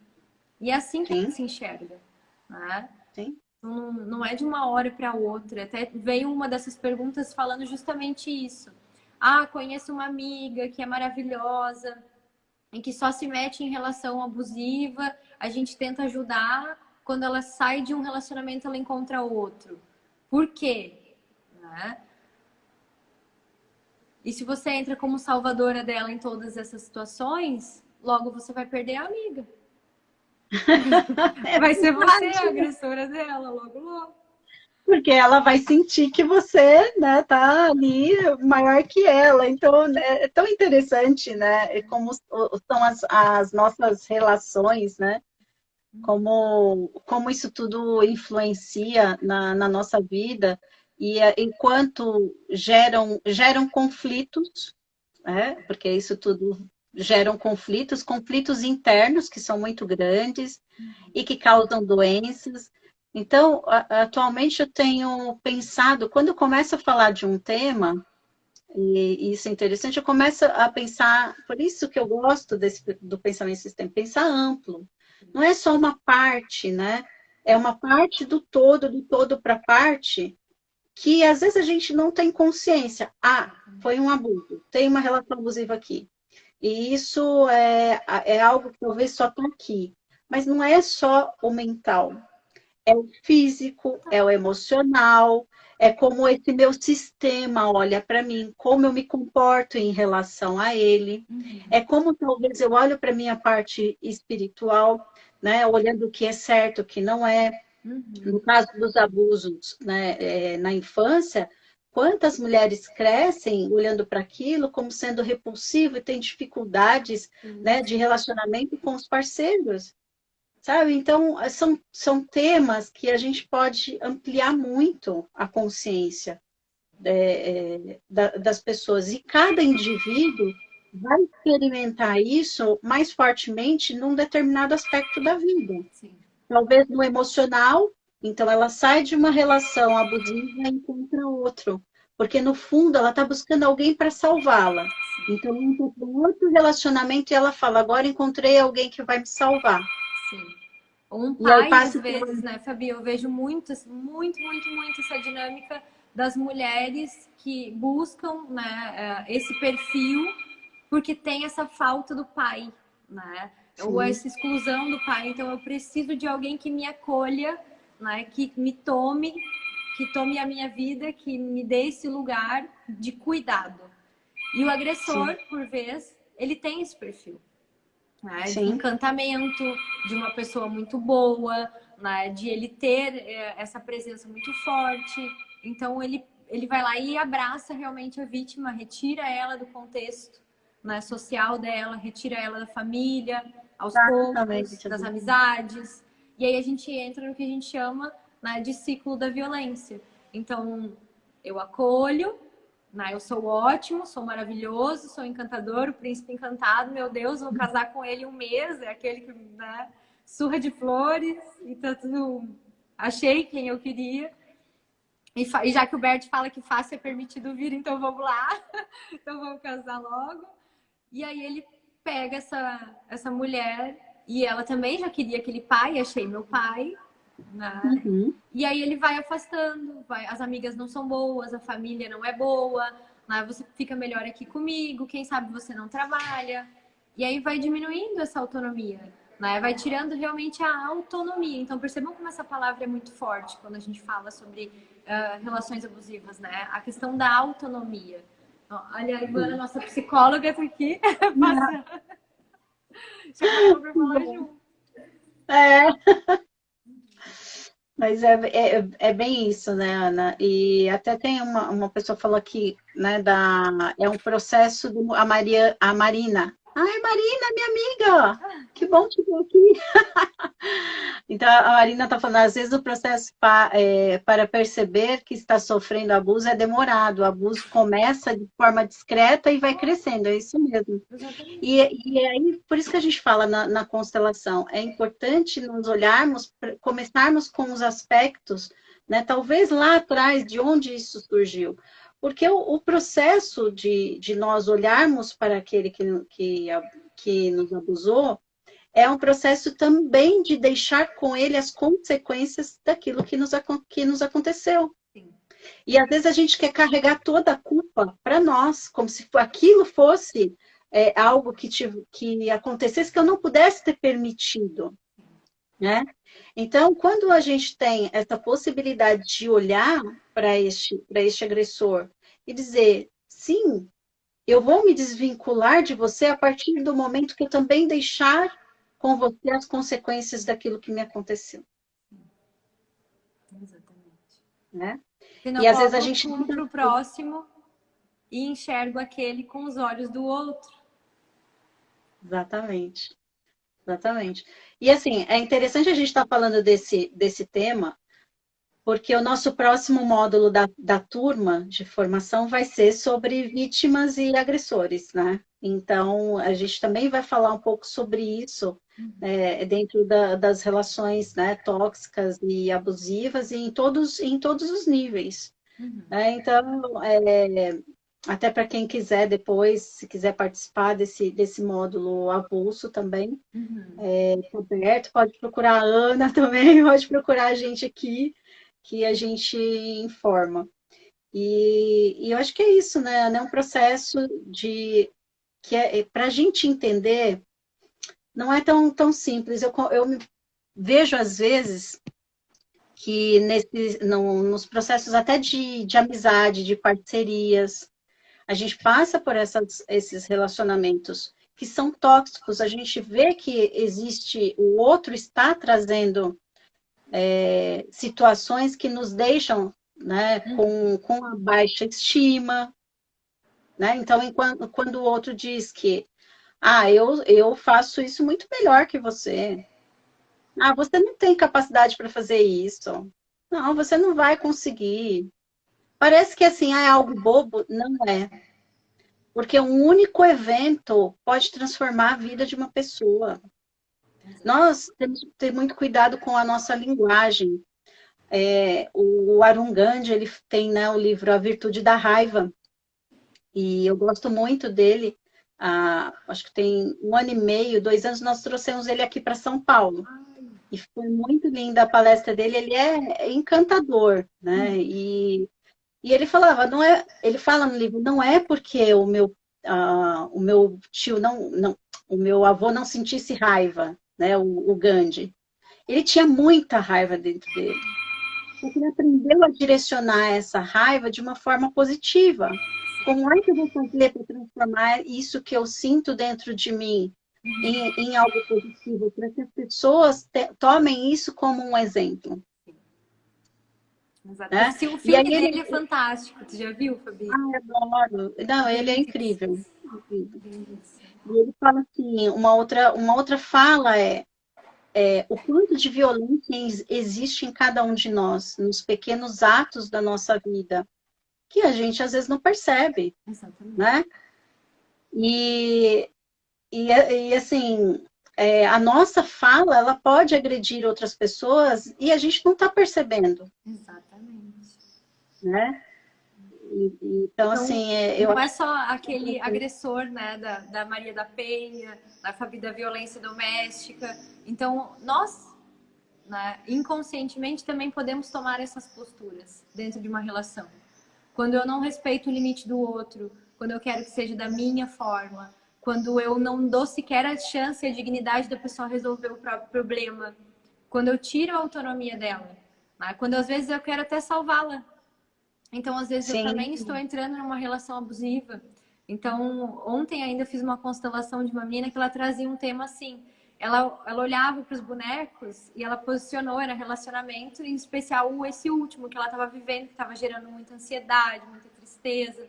E é assim que ela se enxerga. Né? Sim. Não é de uma hora para outra. Até veio uma dessas perguntas falando justamente isso. Ah, conheço uma amiga que é maravilhosa e que só se mete em relação abusiva. A gente tenta ajudar. Quando ela sai de um relacionamento, ela encontra outro. Por quê? Né? E se você entra como salvadora dela em todas essas situações, logo você vai perder a amiga. É Vai ser você a verdade. agressora dela, logo, logo. Porque ela vai sentir que você, né, tá ali maior que ela. Então, né, é tão interessante, né, como são as nossas relações, né, como isso tudo influencia na nossa vida. E enquanto geram conflitos, né, porque isso tudo geram conflitos, conflitos internos que são muito grandes e que causam doenças. Então, atualmente eu tenho pensado, quando eu começo a falar de um tema, e isso é interessante, eu começo a pensar, por isso que eu gosto do pensamento sistêmico, pensar amplo. Não é só uma parte, né? É uma parte do todo para parte, que às vezes a gente não tem consciência. Ah, foi um abuso, tem uma relação abusiva aqui. E isso é algo que talvez só está aqui. Mas não é só o mental, é o físico, é o emocional, é como esse meu sistema olha para mim, como eu me comporto em relação a ele, é como talvez eu olho para a minha parte espiritual, né, olhando o que é certo, o que não é. No caso dos abusos, né, na infância, quantas mulheres crescem olhando para aquilo como sendo repulsivo e têm dificuldades, né, de relacionamento com os parceiros, sabe? Então, são temas que a gente pode ampliar muito a consciência das pessoas. E cada indivíduo vai experimentar isso mais fortemente num determinado aspecto da vida. Sim. Talvez no emocional, então ela sai de uma relação abusiva e encontra outro. Porque no fundo ela está buscando alguém para salvá-la. Então ela encontra um outro relacionamento e ela fala: agora encontrei alguém que vai me salvar. Sim. Um E aí pai, às passa vezes, né, Fabi? Eu vejo muito, muito essa dinâmica das mulheres que buscam, né, esse perfil porque tem essa falta do pai, né? Ou Sim, essa exclusão do pai. Então eu preciso de alguém que me acolha, né? Que tome a minha vida, que me dê esse lugar de cuidado. E o agressor, sim, por vez, ele tem esse perfil, né, de sim, encantamento, de uma pessoa muito boa, né, de ele ter essa presença muito forte. Então ele vai lá e abraça realmente a vítima, retira ela do contexto, né, social dela, retira ela da família, aos poucos, exatamente. das amizades. E aí a gente entra no que a gente chama, né, de ciclo da violência. Então eu acolho, né? Eu sou ótimo, sou maravilhoso, sou encantador, o príncipe encantado, meu Deus, vou casar com ele um mês, é aquele que, né, surra de flores, e tá tudo. Achei quem eu queria. E já que o Bert fala que fácil é permitido vir, então vamos lá, então vamos casar logo. E aí ele pega essa mulher, e ela também já queria aquele pai, achei meu pai, né? Uhum. E aí ele vai afastando, as amigas não são boas, a família não é boa, né? Você fica melhor aqui comigo, quem sabe você não trabalha. E aí vai diminuindo essa autonomia, né? Vai tirando realmente a autonomia. Então percebam como essa palavra é muito forte quando a gente fala sobre relações abusivas, né? A questão da autonomia. Olha, a Ivana, nossa psicóloga, tá aqui. Passa. Chamar ela pra falar junto. É, mas é bem isso, né, Ana? E até tem uma pessoa que falou aqui, né, é um processo a Marina. Ai, Marina, minha amiga! Que bom te ver aqui. Então, a Marina está falando, às vezes o processo para perceber que está sofrendo abuso é demorado. O abuso começa de forma discreta e vai crescendo, é isso mesmo. E aí, por isso que a gente fala na constelação, é importante nos olharmos, começarmos com os aspectos, né, talvez lá atrás, de onde isso surgiu. Porque o processo de nós olharmos para aquele que nos abusou, é um processo também de deixar com ele as consequências daquilo que nos aconteceu. Sim. E às vezes a gente quer carregar toda a culpa para nós, como se aquilo fosse algo que acontecesse que eu não pudesse ter permitido, né? Então, quando a gente tem essa possibilidade de olhar para este agressor e dizer, sim, eu vou me desvincular de você a partir do momento que eu também deixar com você as consequências daquilo que me aconteceu, Exatamente. né? Senão E eu às vezes a coloco gente tudo pro próximo e enxergo aquele com os olhos do outro. exatamente, exatamente. E assim, é interessante a gente estar falando desse tema, porque o nosso próximo módulo da turma de formação vai ser sobre vítimas e agressores, né? Então, a gente também vai falar um pouco sobre isso dentro das relações, né, tóxicas e abusivas e em todos os níveis. Uhum. Então, até para quem quiser depois, se quiser participar desse módulo avulso também, tá aberto, pode procurar a Ana também, pode procurar a gente aqui, que a gente informa. E eu acho que é isso, né? É um processo que para a gente entender, não é tão simples. Eu me vejo, às vezes, que nos processos até de amizade, de parcerias, a gente passa por esses relacionamentos que são tóxicos, a gente vê que existe, o outro está trazendo situações que nos deixam, né, com a baixa estima, né? Então, quando o outro diz que eu faço isso muito melhor que você. Você não tem capacidade para fazer isso. Não, você não vai conseguir. Parece que assim, é algo bobo. Não é. Porque um único evento pode transformar a vida de uma pessoa. Nós temos que ter muito cuidado com a nossa linguagem. O Arun Gandhi, ele tem, né, o livro A Virtude da Raiva, e eu gosto muito dele. Acho que tem 1 ano e meio, 2 anos, nós trouxemos ele aqui para São Paulo. E foi muito linda a palestra dele, ele é encantador, né? E ele falava, ele fala no livro, não é porque o meu tio o meu avô não sentisse raiva, né? O Gandhi. Ele tinha muita raiva dentro dele. Porque ele aprendeu a direcionar essa raiva de uma forma positiva. Como é que eu vou fazer para transformar isso que eu sinto dentro de mim em algo positivo? Para que as pessoas tomem isso como um exemplo. Exato. Né? Esse, o E filme aí dele é fantástico. Tu já viu, Fabi? adoro. Não, ele é Lindíssimo. incrível. E ele fala assim, uma outra fala o quanto de violência existe em cada um de nós, nos pequenos atos da nossa vida, que a gente às vezes não percebe, Exatamente. né? E assim, a nossa fala, ela pode agredir outras pessoas e a gente não está percebendo, Exatamente. né? Então, assim, eu Não é acho só aquele agressor, né, da Maria da Penha, da Fabi da violência doméstica. Então, nós, né, inconscientemente também podemos tomar essas posturas dentro de uma relação. Quando eu não respeito o limite do outro, quando eu quero que seja da minha forma, quando eu não dou sequer a chance e a dignidade da pessoa resolver o próprio problema, quando eu tiro a autonomia dela, né? Quando às vezes eu quero até salvá-la. Então, às vezes, eu sim, também estou entrando numa relação abusiva. Então, ontem ainda fiz uma constelação de uma menina que ela trazia um tema assim. Ela olhava para os bonecos e ela posicionou, era relacionamento, em especial esse último que ela estava vivendo, que estava gerando muita ansiedade, muita tristeza.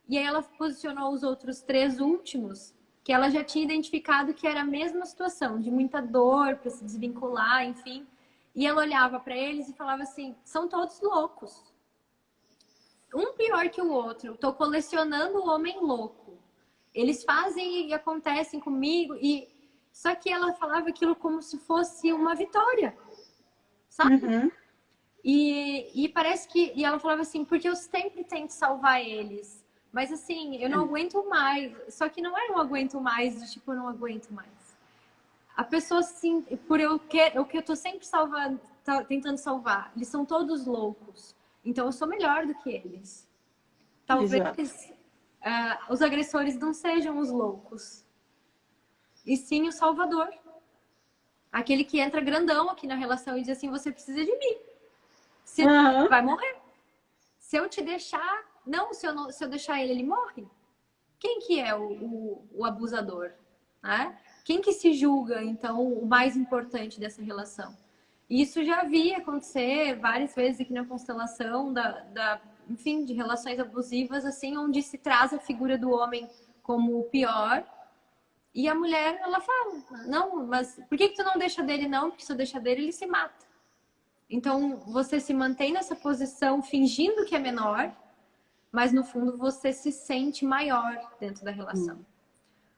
E aí ela posicionou os outros 3 últimos, que ela já tinha identificado que era a mesma situação, de muita dor, para se desvincular, enfim. E ela olhava para eles e falava assim: são todos loucos. Um pior que o outro. Estou colecionando o homem louco. Eles fazem e acontecem comigo. Só que ela falava aquilo como se fosse uma vitória, sabe? Uhum. E parece que... E ela falava assim, porque eu sempre tento salvar eles. Mas assim, eu não aguento mais. Só que não é um aguento mais, de tipo, eu não aguento mais. A pessoa, sim, o que eu tô sempre salvando, tentando salvar, eles são todos loucos. Então eu sou melhor do que eles. Talvez Exato. os agressores não sejam os loucos, e sim o salvador. Aquele que entra grandão aqui na relação e diz assim, você precisa de mim. Se Aham. vai morrer. Se eu te deixar... Não, se eu deixar ele, ele morre. Quem que é o abusador? Né? Quem que se julga, então, o mais importante dessa relação? Isso já vi acontecer várias vezes aqui na constelação enfim, de relações abusivas, assim, onde se traz a figura do homem como o pior. E a mulher, ela fala, não, mas por que tu não deixa dele? Não, porque se eu deixar dele, ele se mata. Então, você se mantém nessa posição fingindo que é menor, mas no fundo você se sente maior dentro da relação.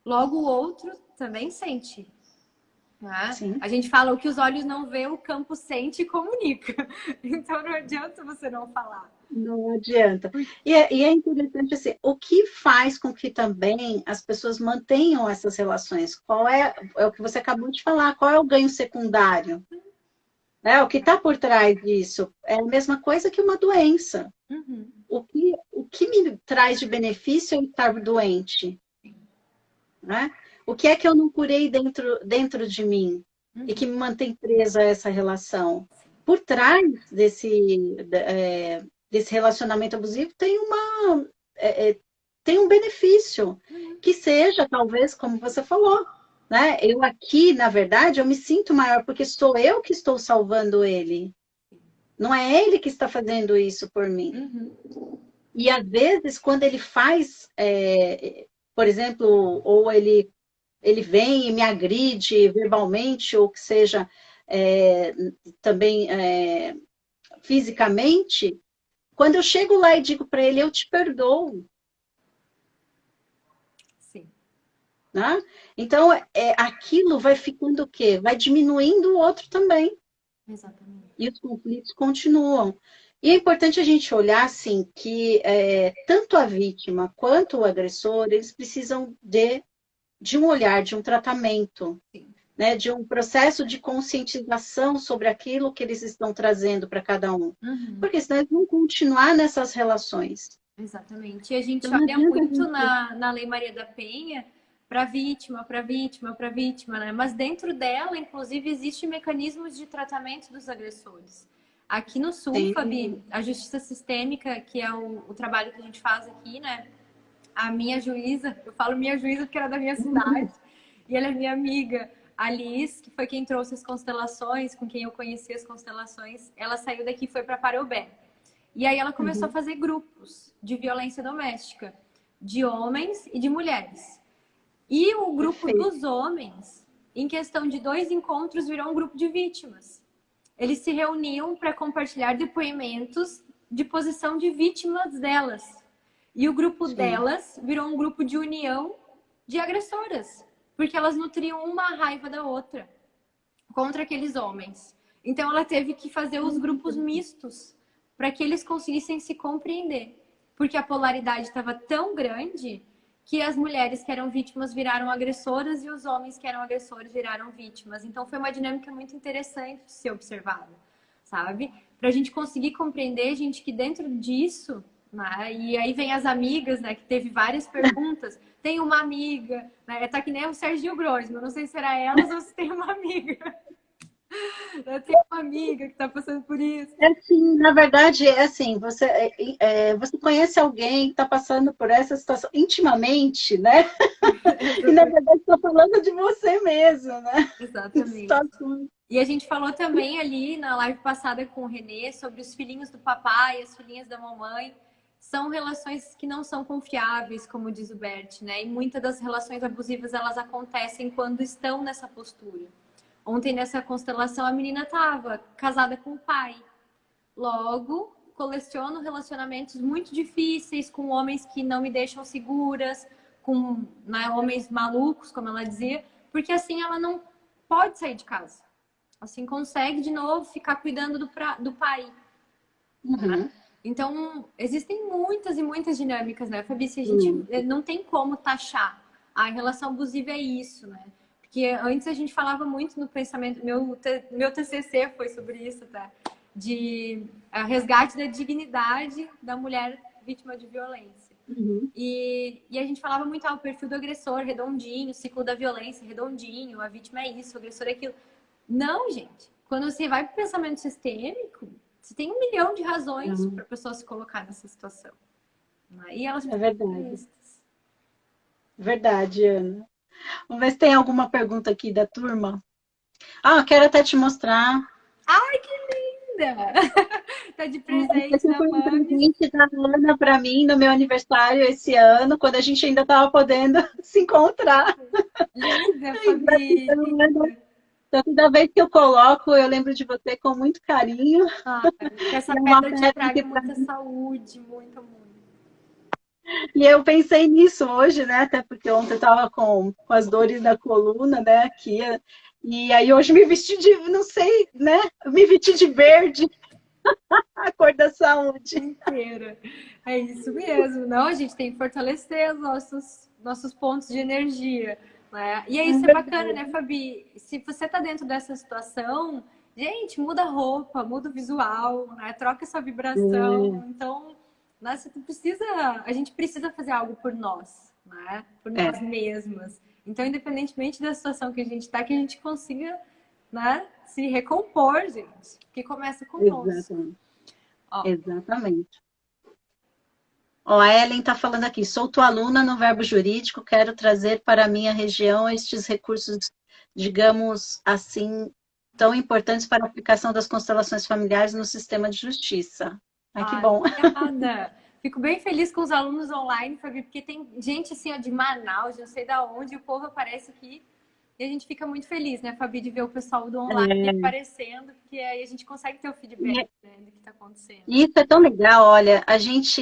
Logo, o outro também sente. Né? Sim. A gente fala o que os olhos não vê, o campo sente e comunica. Então, não adianta você não falar. Não adianta. E é interessante assim, o que faz com que também as pessoas mantenham essas relações? Qual é o que você acabou de falar, qual é o ganho secundário? O que está por trás disso? É a mesma coisa que uma doença. Uhum. O que me traz de benefício é eu estar doente? Né? O que é que eu não curei dentro de mim e que me mantém presa a essa relação? Por trás desse relacionamento abusivo tem um benefício, que seja, talvez, como você falou, né? Eu aqui, na verdade, eu me sinto maior porque sou eu que estou salvando ele. Não é ele que está fazendo isso por mim. Uhum. E às vezes, quando ele faz, por exemplo, ou ele vem e me agride verbalmente, ou que seja também fisicamente, quando eu chego lá e digo para ele, eu te perdoo. Sim. Né? Então, aquilo vai ficando o quê? Vai diminuindo o outro também. Exatamente. E os conflitos continuam. E é importante a gente olhar, assim, que tanto a vítima quanto o agressor, eles precisam de um olhar, de um tratamento, né? De um processo de conscientização sobre aquilo que eles estão trazendo para cada um. Uhum. Porque senão eles vão continuar nessas relações. Exatamente. E a gente Então, não olha adianta a muito gente... na Lei Maria da Penha para vítima, para vítima, para vítima, né? Mas dentro dela, inclusive, existem mecanismos de tratamento dos agressores. Aqui no Sul, Sim. Fabi, a Justiça Sistêmica, que é o trabalho que a gente faz aqui, né? A minha juíza, eu falo minha juíza porque era da minha cidade, e ela é minha amiga, a Liz, que foi quem trouxe as constelações, com quem eu conheci as constelações, ela saiu daqui e foi para Parobé. E aí ela começou a fazer grupos de violência doméstica, de homens e de mulheres. E o grupo Perfeito. dos homens, em questão de 2 encontros, virou um grupo de vítimas. Eles se reuniam para compartilhar depoimentos de posição de vítimas delas. E o grupo delas virou um grupo de união de agressoras, porque elas nutriam uma raiva da outra contra aqueles homens. Então ela teve que fazer os grupos mistos para que eles conseguissem se compreender, porque a polaridade estava tão grande que as mulheres que eram vítimas viraram agressoras e os homens que eram agressores viraram vítimas. Então foi uma dinâmica muito interessante de ser observada, sabe? Para a gente conseguir compreender, gente, que dentro disso, né? E aí vem as amigas, né? Que teve várias perguntas. Tem uma amiga, né? Tá que nem o Serginho Grosman, não sei se era elas ou se tem uma amiga. Eu tenho uma amiga que está passando por isso. Assim, na verdade, assim, você conhece alguém que está passando por essa situação intimamente, né? E na verdade está falando de você mesmo, né? Exatamente. E a gente falou também ali na live passada com o Renê sobre os filhinhos do papai, as filhinhas da mamãe. São relações que não são confiáveis, como diz o Bert, né? E muitas das relações abusivas, elas acontecem quando estão nessa postura. Ontem, nessa constelação, a menina estava casada com o pai. Logo, coleciono relacionamentos muito difíceis com homens que não me deixam seguras, com homens malucos, como ela dizia, porque assim ela não pode sair de casa. Assim, consegue, de novo, ficar cuidando do pai. Uhum. Então, existem muitas e muitas dinâmicas, né, Fabi? Se a gente não tem como taxar. A relação abusiva é isso, né? Porque antes a gente falava muito no pensamento, meu TCC foi sobre isso, tá? De resgate da dignidade da mulher vítima de violência. Uhum. E a gente falava muito, o perfil do agressor, redondinho, o ciclo da violência, redondinho, a vítima é isso, o agressor é aquilo. Não, gente. Quando você vai para o pensamento sistêmico, você tem 1 milhão de razões para a pessoa se colocar nessa situação. E elas É verdade. Verdade, Ana. Vamos ver se tem alguma pergunta aqui da turma. Eu quero até te mostrar. Ai, que linda! Tá de presente Esse na foi um Mami. presente da Ana para mim no meu aniversário esse ano, quando a gente ainda estava podendo se encontrar. Linda, Fabi! Então, toda vez que eu coloco, eu lembro de você com muito carinho. Que essa É uma pedra te pedra traga que muita saúde, muito amor. E eu pensei nisso hoje, né? Até porque ontem eu estava com as dores da coluna, né? Aqui. E aí hoje me vesti de, não sei, né? Me vesti de verde, a cor da saúde. Inteira. É isso mesmo. Não, a gente tem que fortalecer os nossos pontos de energia. Né? E aí, isso é bacana, né, Fabi? Se você tá dentro dessa situação, gente, muda a roupa, muda o visual, né? Troca essa vibração. Então, nossa, a gente precisa fazer algo por nós, né? Por nós mesmas. Então, independentemente da situação que a gente tá, que a gente consiga, né, se recompor, gente. Que começa conosco. Exatamente. A Ellen está falando aqui, sou tua aluna no verbo jurídico, quero trazer para a minha região estes recursos, digamos assim, tão importantes para a aplicação das constelações familiares no sistema de justiça. Que bom. Obrigada. Fico bem feliz com os alunos online, Fabi, porque tem gente assim, de Manaus, não sei da onde, o povo aparece aqui. E a gente fica muito feliz, né, Fabi, de ver o pessoal do online aparecendo, porque aí a gente consegue ter o feedback, né, do que está acontecendo. Isso é tão legal, olha, a gente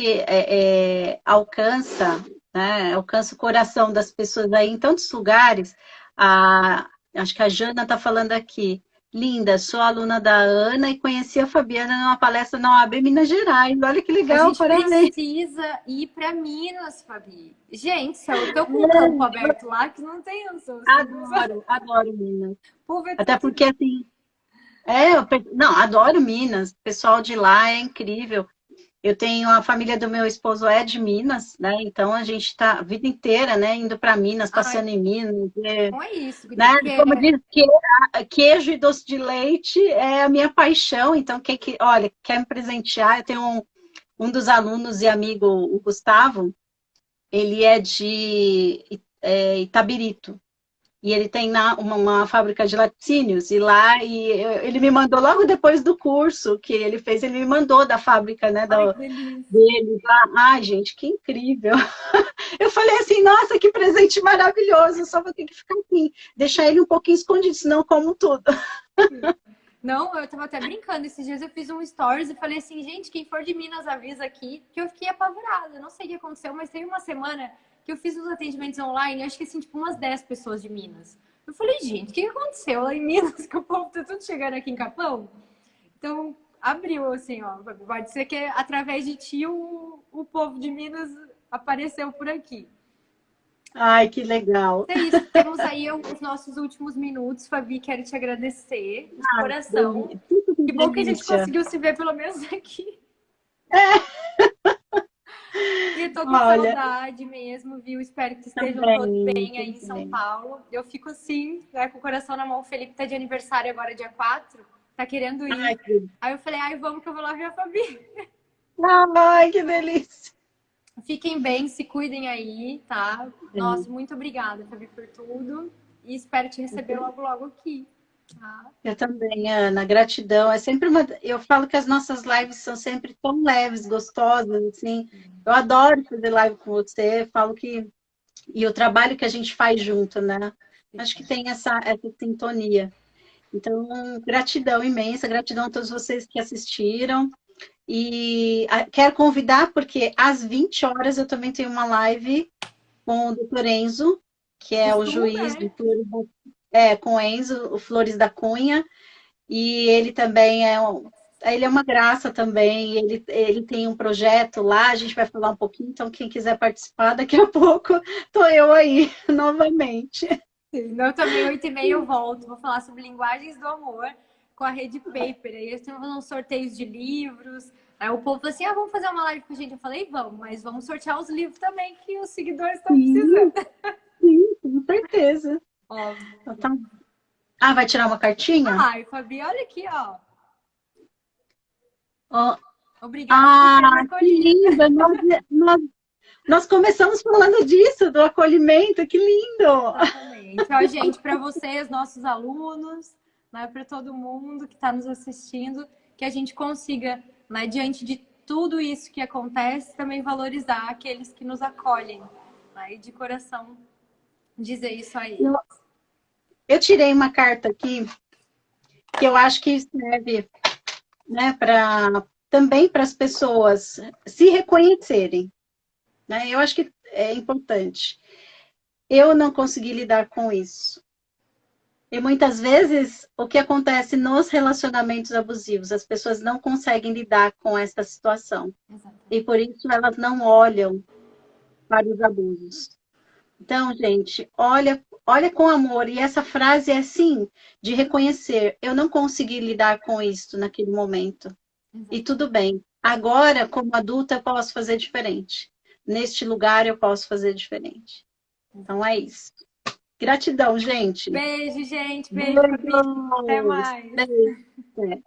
alcança, né, alcança o coração das pessoas aí em tantos lugares. Acho que a Jana está falando aqui. Linda, sou aluna da Ana e conheci a Fabiana numa palestra na OAB Minas Gerais. Olha que legal, a gente parabéns. Precisa ir para Minas, Fabi. Gente, se eu tô com um campo aberto lá, que não tem noção. Adoro Minas. É até porque, assim, não, adoro Minas. O pessoal de lá é incrível. Eu tenho a família do meu esposo é de Minas, né? Então a gente está a vida inteira, né, indo para Minas, passeando em Minas. Não é isso, né? Como diz, queijo e doce de leite é a minha paixão. Então, olha, quer me presentear? Eu tenho um dos alunos e amigo, o Gustavo, ele é de Itabirito. E ele tem uma fábrica de laticínios, e lá ele me mandou logo depois do curso que ele fez, ele me mandou da fábrica, né, dele lá. Ai, gente, que incrível! Eu falei assim, nossa, que presente maravilhoso, só vou ter que ficar aqui, deixar ele um pouquinho escondido, senão eu como tudo. Não, eu tava até brincando, esses dias eu fiz um stories e falei assim, gente, quem for de Minas avisa aqui, que eu fiquei apavorada, eu não sei o que aconteceu, mas teve uma semana que eu fiz os atendimentos online, acho que assim, tipo umas 10 pessoas de Minas. Eu falei, gente, o que aconteceu lá em Minas, que o povo tá tudo chegando aqui em Capão? Então, abriu assim, ó, pode ser que através de ti o povo de Minas apareceu por aqui. Ai, que legal. É isso, temos aí os nossos últimos minutos, Fabi, quero te agradecer de coração. Que bom que a gente conseguiu se ver pelo menos aqui. E tô com saudade mesmo, viu? Espero que estejam todos bem aí em São Paulo. Eu fico assim, né, com o coração na mão. O Felipe tá de aniversário agora, dia 4, tá querendo ir. Aí eu falei, vamos que eu vou lá ver a Fabi. Ai, que delícia. Fiquem bem, se cuidem aí, tá? Nossa, muito obrigada, Fabi, por tudo. E espero te receber logo, logo aqui. Tá? Eu também, Ana. Gratidão. É sempre Eu falo que as nossas lives são sempre tão leves, gostosas, assim. Eu adoro fazer live com você. Falo que... E o trabalho que a gente faz junto, né? Acho que tem essa sintonia. Então, gratidão imensa. Gratidão a todos vocês que assistiram. E quero convidar, porque às 20 horas eu também tenho uma live com o Dr. Enzo, que é o juiz do com o Enzo, o Flores da Cunha, e ele também ele é uma graça também, ele tem um projeto lá, a gente vai falar um pouquinho, então quem quiser participar, daqui a pouco estou eu aí, novamente. Sim, eu também, 8h30 eu volto. Vou falar sobre linguagens do amor com a Rede Paper. Aí eles estão fazendo sorteios de livros. Aí o povo falou assim: vamos fazer uma live com a gente. Eu falei: vamos, mas vamos sortear os livros também que os seguidores estão precisando. Sim, sim, com certeza. Óbvio. Então, vai tirar uma cartinha? Ai, Fabi, olha aqui, ó. Ó, Obrigada por ter me que acolhido. linda! Nós começamos falando disso, do acolhimento, que lindo! Exatamente. Ó, gente, para vocês, nossos alunos, né, para todo mundo que está nos assistindo, que a gente consiga, né, diante de tudo isso que acontece, também valorizar aqueles que nos acolhem, né, e de coração dizer isso aí. Eu tirei uma carta aqui que eu acho que serve, né, também para as pessoas se reconhecerem, né? Eu acho que é importante. Eu não consegui lidar com isso. E muitas vezes o que acontece nos relacionamentos abusivos, as pessoas não conseguem lidar com essa situação. Exatamente. E por isso elas não olham para os abusos. Então, gente, olha com amor. E essa frase é assim, de reconhecer. Eu não consegui lidar com isso naquele momento. E tudo bem. Agora, como adulta, eu posso fazer diferente. Neste lugar, eu posso fazer diferente. Então, é isso. Gratidão, gente. Beijo, gente. Beijo, Fabi. Até Beijos. mais. Beijo.